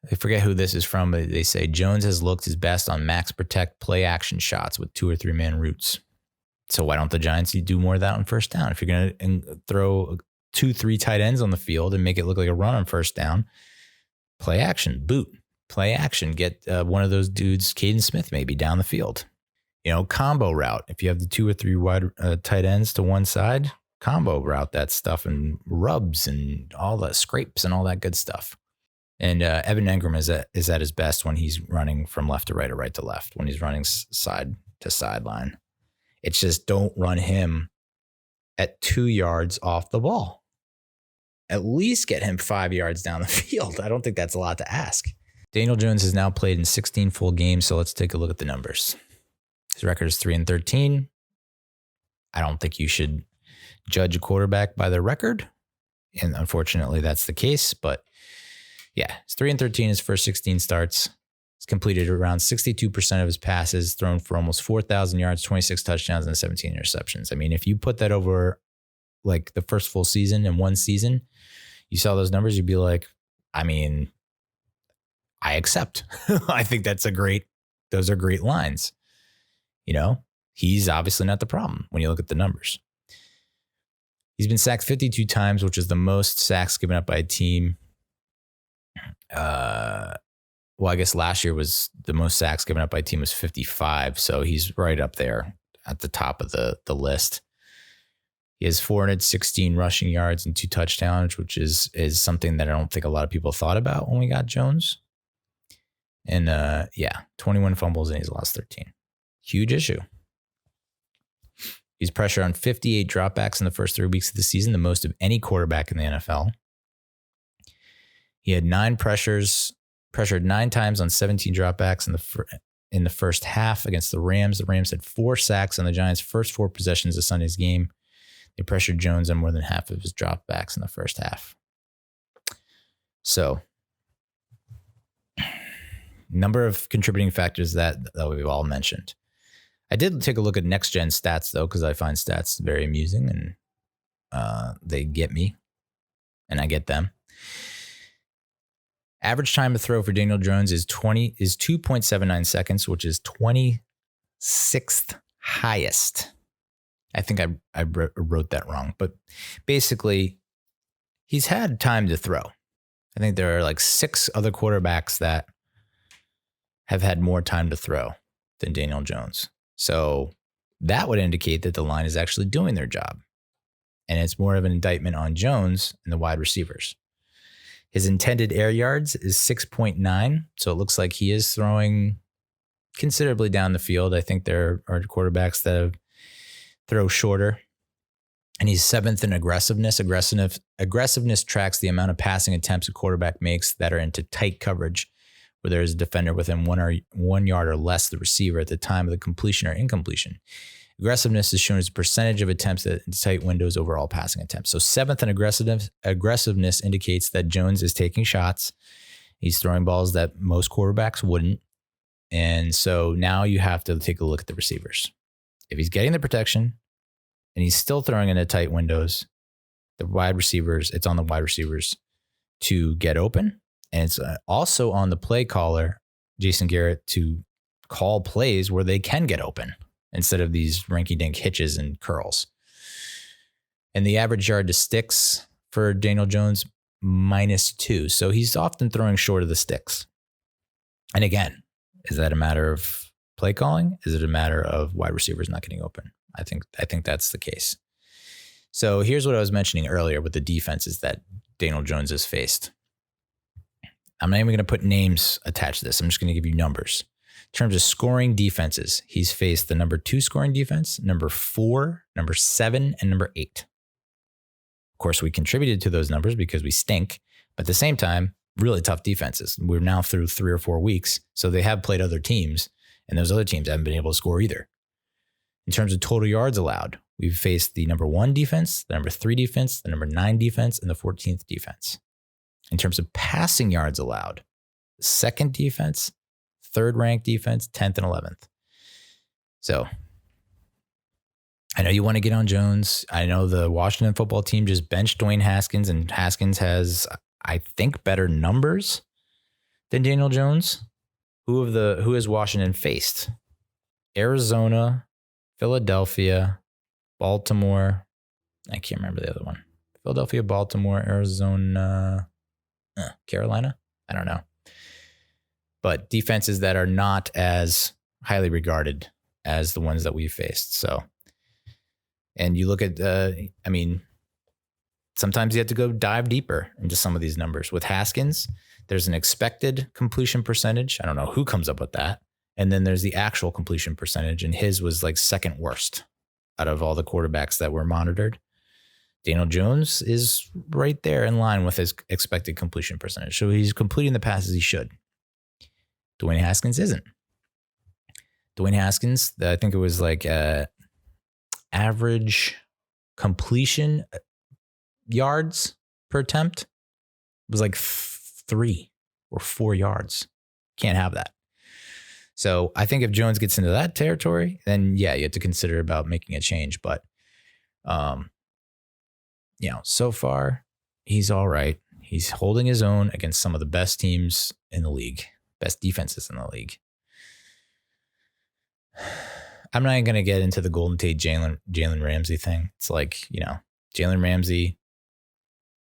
I forget who this is from, but they say Jones has looked his best on max protect play action shots with 2 or 3 man routes. So why don't the Giants do more of that on first down? If you're going to throw 2-3 tight ends on the field and make it look like a run on first down, play action, boot, play action, get one of those dudes, Caden Smith, maybe down the field. Combo route. If you have the 2 or 3 wide tight ends to one side, combo route that stuff and rubs and all the scrapes and all that good stuff. And Evan Engram is at his best when he's running from left to right or right to left, when he's running side to sideline. It's just don't run him at 2 yards off the ball. At least get him 5 yards down the field. I don't think that's a lot to ask. Daniel Jones has now played in 16 full games, so let's take a look at the numbers. His record is 3-13. I don't think you should judge a quarterback by their record, and unfortunately that's the case, but yeah, it's 3-13 his first 16 starts. He's completed around 62% of his passes, thrown for almost 4,000 yards, 26 touchdowns, and 17 interceptions. I mean, if you put that over like the first full season in one season, you saw those numbers, you'd be like, I mean, I accept. I think those are great lines. He's obviously not the problem when you look at the numbers. He's been sacked 52 times, which is the most sacks given up by a team. I guess last year was the most sacks given up by a team was 55. So he's right up there at the top of the list. He has 416 rushing yards and 2 touchdowns, which is something that I don't think a lot of people thought about when we got Jones. And 21 fumbles and he's lost 13. Huge issue. He's pressured on 58 dropbacks in the first 3 weeks of the season, the most of any quarterback in the NFL. He had 9 pressured 9 times on 17 dropbacks in the first half against the Rams. The Rams had 4 sacks on the Giants' first 4 possessions of Sunday's game. They pressured Jones on more than half of his dropbacks in the first half. So, number of contributing factors that we've all mentioned. I did take a look at next-gen stats, though, because I find stats very amusing, and they get me, and I get them. Average time to throw for Daniel Jones is 2.79 seconds, which is 26th highest. I think I wrote that wrong, but basically, he's had time to throw. I think there are like 6 other quarterbacks that have had more time to throw than Daniel Jones. So that would indicate that the line is actually doing their job. And it's more of an indictment on Jones and the wide receivers. His intended air yards is 6.9. So it looks like he is throwing considerably down the field. I think there are quarterbacks that throw shorter. And he's 7th in aggressiveness. Aggressiveness tracks the amount of passing attempts a quarterback makes that are into tight coverage, where there is a defender within 1 yard or less of the receiver at the time of the completion or incompletion. Aggressiveness is shown as a percentage of attempts at tight windows over all passing attempts. So 7th in aggressiveness indicates that Jones is taking shots. He's throwing balls that most quarterbacks wouldn't. And so now you have to take a look at the receivers. If he's getting the protection and he's still throwing into tight windows, it's on the wide receivers to get open. And it's also on the play caller, Jason Garrett, to call plays where they can get open instead of these rinky-dink hitches and curls. And the average yard to sticks for Daniel Jones, -2. So he's often throwing short of the sticks. And again, is that a matter of play calling? Is it a matter of wide receivers not getting open? I think that's the case. So here's what I was mentioning earlier with the defenses that Daniel Jones has faced. I'm not even going to put names attached to this. I'm just going to give you numbers. In terms of scoring defenses, he's faced the number 2 scoring defense, number 4, number 7, and number 8. Of course, we contributed to those numbers because we stink, but at the same time, really tough defenses. We're now through 3 or 4 weeks, so they have played other teams, and those other teams haven't been able to score either. In terms of total yards allowed, we've faced the number 1 defense, the number 3 defense, the number 9 defense, and the 14th defense. In terms of passing yards allowed, the 2nd defense, 3rd ranked defense, 10th and 11th. So I know you want to get on Jones. I know the Washington football team just benched Dwayne Haskins, and Haskins has, I think, better numbers than Daniel Jones? Who has Washington faced? Arizona, Philadelphia, Baltimore. I can't remember the other one. Philadelphia, Baltimore, Arizona, Carolina. I don't know. But defenses that are not as highly regarded as the ones that we've faced. So, and you look at, sometimes you have to go dive deeper into some of these numbers. With Haskins, there's an expected completion percentage. I don't know who comes up with that. And then there's the actual completion percentage. And his was like second worst out of all the quarterbacks that were monitored. Daniel Jones is right there in line with his expected completion percentage. So he's completing the passes he should. Dwayne Haskins isn't. Dwayne Haskins, I think it was like average completion yards per attempt was like 3 or 4 yards. Can't have that. So I think if Jones gets into that territory, then yeah, you have to consider about making a change. But, so far he's all right. He's holding his own against some of the best teams in the league, best defenses in the league. I'm not even going to get into the Golden Tate Jalen Ramsey thing. It's like, Jalen Ramsey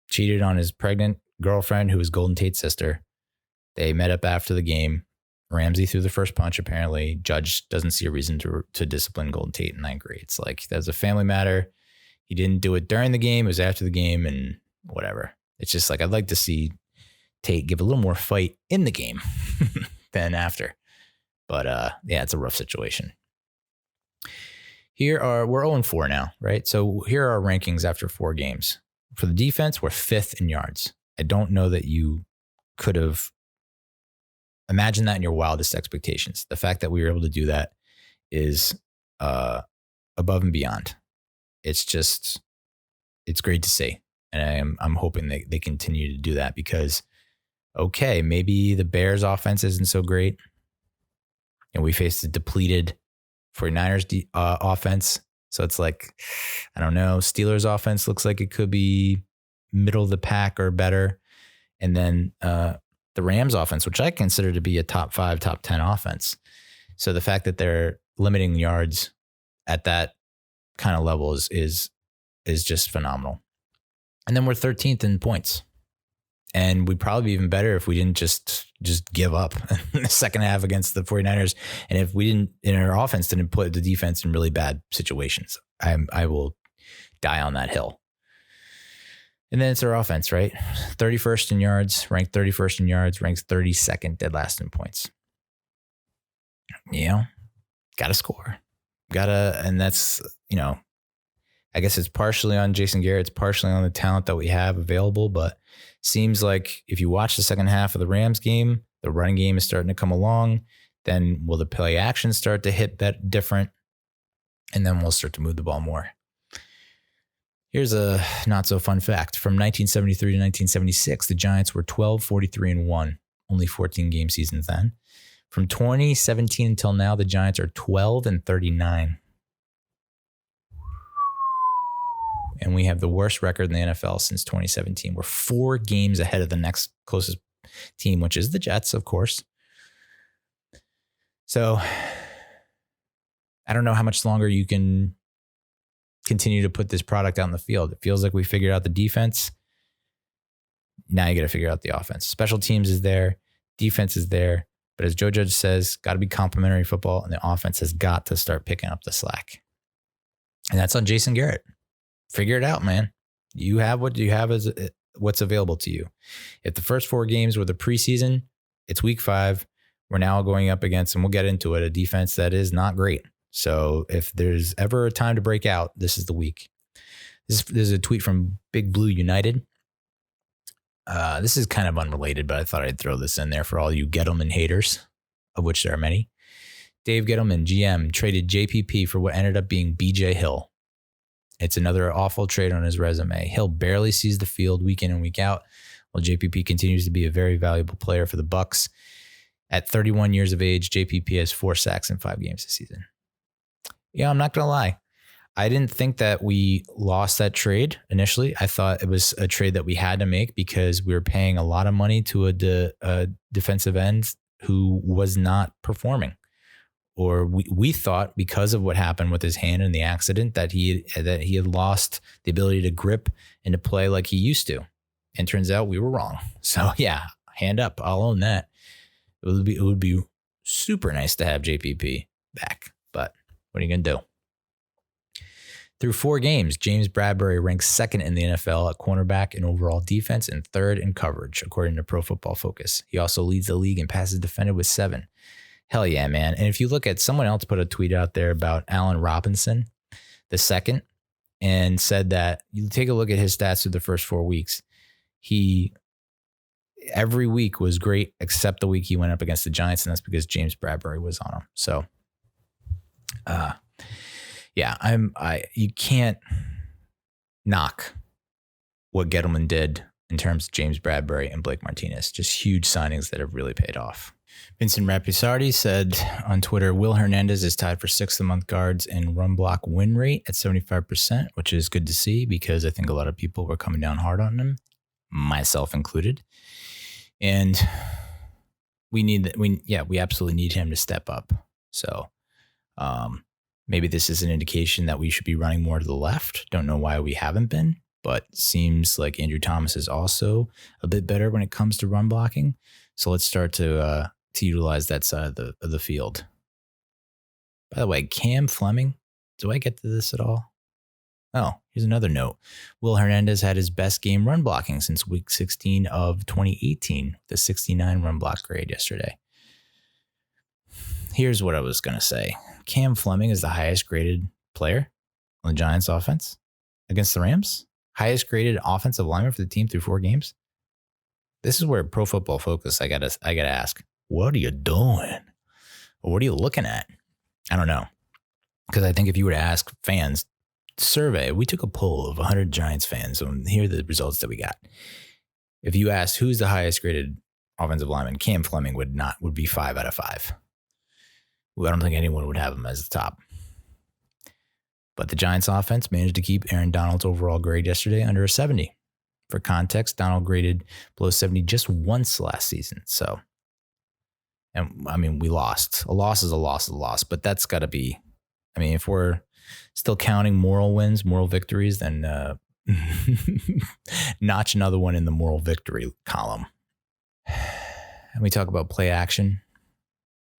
cheated on his pregnant girlfriend who was Golden Tate's sister. They met up after the game. Ramsey threw the first punch, apparently. Judge doesn't see a reason to discipline Golden Tate, and I agree. It's like, that's a family matter. He didn't do it during the game. It was after the game and whatever. It's just like, I'd like to see Tate give a little more fight in the game than after. But it's a rough situation. We're 0-4 now, right? So here are our rankings after 4 games. For the defense, we're 5th in yards. I don't know that you could have imagined that in your wildest expectations. The fact that we were able to do that is above and beyond. It's great to see. And I'm hoping they continue to do that because, okay, maybe the Bears offense isn't so great. And we faced a depleted 49ers offense. So it's like, I don't know, Steelers offense looks like it could be middle of the pack or better. And then the Rams offense, which I consider to be a top 5, top 10 offense. So the fact that they're limiting yards at that kind of level is just phenomenal. And then we're 13th in points. And we'd probably be even better if we didn't just give up in the second half against the 49ers. And if we didn't, in our offense, didn't put the defense in really bad situations. I will die on that hill. And then it's our offense, right? 31st in yards, ranked 31st in yards, ranks 32nd dead last in points. Got to score. And that's, I guess it's partially on Jason Garrett. It's partially on the talent that we have available, but seems like if you watch the second half of the Rams game, the running game is starting to come along. Then will the play action start to hit that different? And then we'll start to move the ball more. Here's a not so fun fact. From 1973 to 1976, the Giants were 12-43-1, only 14 game seasons then. From 2017 until now, the Giants are 12-39. And we have the worst record in the NFL since 2017. We're 4 games ahead of the next closest team, which is the Jets, of course. So I don't know how much longer you can continue to put this product out in the field. It feels like we figured out the defense. Now you got to figure out the offense. Special teams is there. Defense is there. But as Joe Judge says, got to be complementary football, and the offense has got to start picking up the slack. And that's on Jason Garrett. Figure it out, man. You have what you have as what's available to you. If the first 4 games were the preseason, it's week 5. We're now going up against, and we'll get into it, a defense that is not great. So if there's ever a time to break out, this is the week. This is a tweet from Big Blue United. This is kind of unrelated, but I thought I'd throw this in there for all you Gettleman haters, of which there are many. Dave Gettleman, GM, traded JPP for what ended up being BJ Hill. It's another awful trade on his resume. Hill barely sees the field week in and week out, while JPP continues to be a very valuable player for the Bucs. At 31 years of age, JPP has 4 sacks in 5 games this season. Yeah, I'm not going to lie. I didn't think that we lost that trade initially. I thought it was a trade that we had to make because we were paying a lot of money to a defensive end who was not performing. Or we thought because of what happened with his hand in the accident that he had lost the ability to grip and to play like he used to. And turns out we were wrong. So yeah, hand up. I'll own that. It would be super nice to have JPP back, but what are you going to do? Through 4 games, James Bradberry ranks second in the NFL at cornerback in overall defense and third in coverage, according to Pro Football Focus. He also leads the league in passes defended with 7. Hell yeah, man. And if you look at, someone else put a tweet out there about Allen Robinson, the second, and said that you take a look at his stats through the first 4 weeks. He every week was great except the week he went up against the Giants, and that's because James Bradberry was on him. So, yeah, you can't knock what Gettleman did in terms of James Bradberry and Blake Martinez. Just huge signings that have really paid off. Vincent Rappisardi said on Twitter, Will Hernandez is tied for 6th among guards in run block win rate at 75%, which is good to see because I think a lot of people were coming down hard on him, myself included. And we absolutely need him to step up. So maybe this is an indication that we should be running more to the left. Don't know why we haven't been, but seems like Andrew Thomas is also a bit better when it comes to run blocking. So let's start to utilize that side of the field. By the way, Cam Fleming, do I get to this at all? Oh, here's another note. Will Hernandez had his best game run blocking since week 16 of 2018, the 69 run block grade yesterday. Here's what I was going to say. Cam Fleming is the highest graded player on the Giants offense against the Rams. Highest graded offensive lineman for the team through 4 games. This is where Pro Football Focus, I gotta ask, what are you doing? Or what are you looking at? I don't know. Because I think if you were to ask fans, survey, we took a poll of 100 Giants fans, and here are the results that we got. If you asked who's the highest graded offensive lineman, Cam Fleming would be 5 out of 5. Well, I don't think anyone would have him as the top. But the Giants offense managed to keep Aaron Donald's overall grade yesterday under a 70. For context, Donald graded below 70 just once last season. So, and I mean, we lost. A loss is a loss is a loss, but that's got to be, I mean, if we're still counting moral wins, moral victories, then notch another one in the moral victory column. And we talk about play action.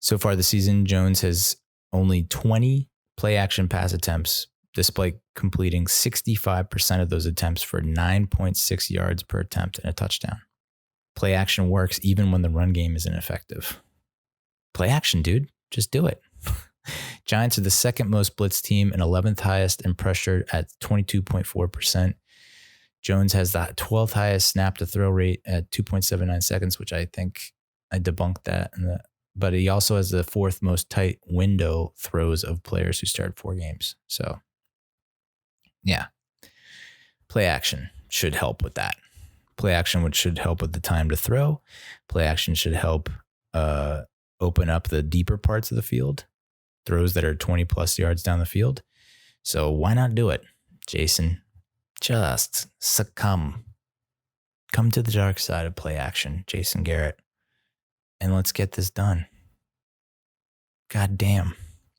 So far this season, Jones has only 20 play action pass attempts, despite completing 65% of those attempts for 9.6 yards per attempt and a touchdown. Play action works even when the run game is ineffective. Play action, dude. Just do it. Giants are the second most blitz team and 11th highest in pressure at 22.4%. Jones has the 12th highest snap to throw rate at 2.79 seconds, which I think I debunked that. But he also has the 4th most tight window throws of players who start 4 games. So, yeah. Play action should help with that. Play action should help with the time to throw. Play action should help open up the deeper parts of the field, throws that are 20 plus yards down the field. So why not do it, Jason? Just succumb. Come to the dark side of play action, Jason Garrett, and let's get this done. God damn.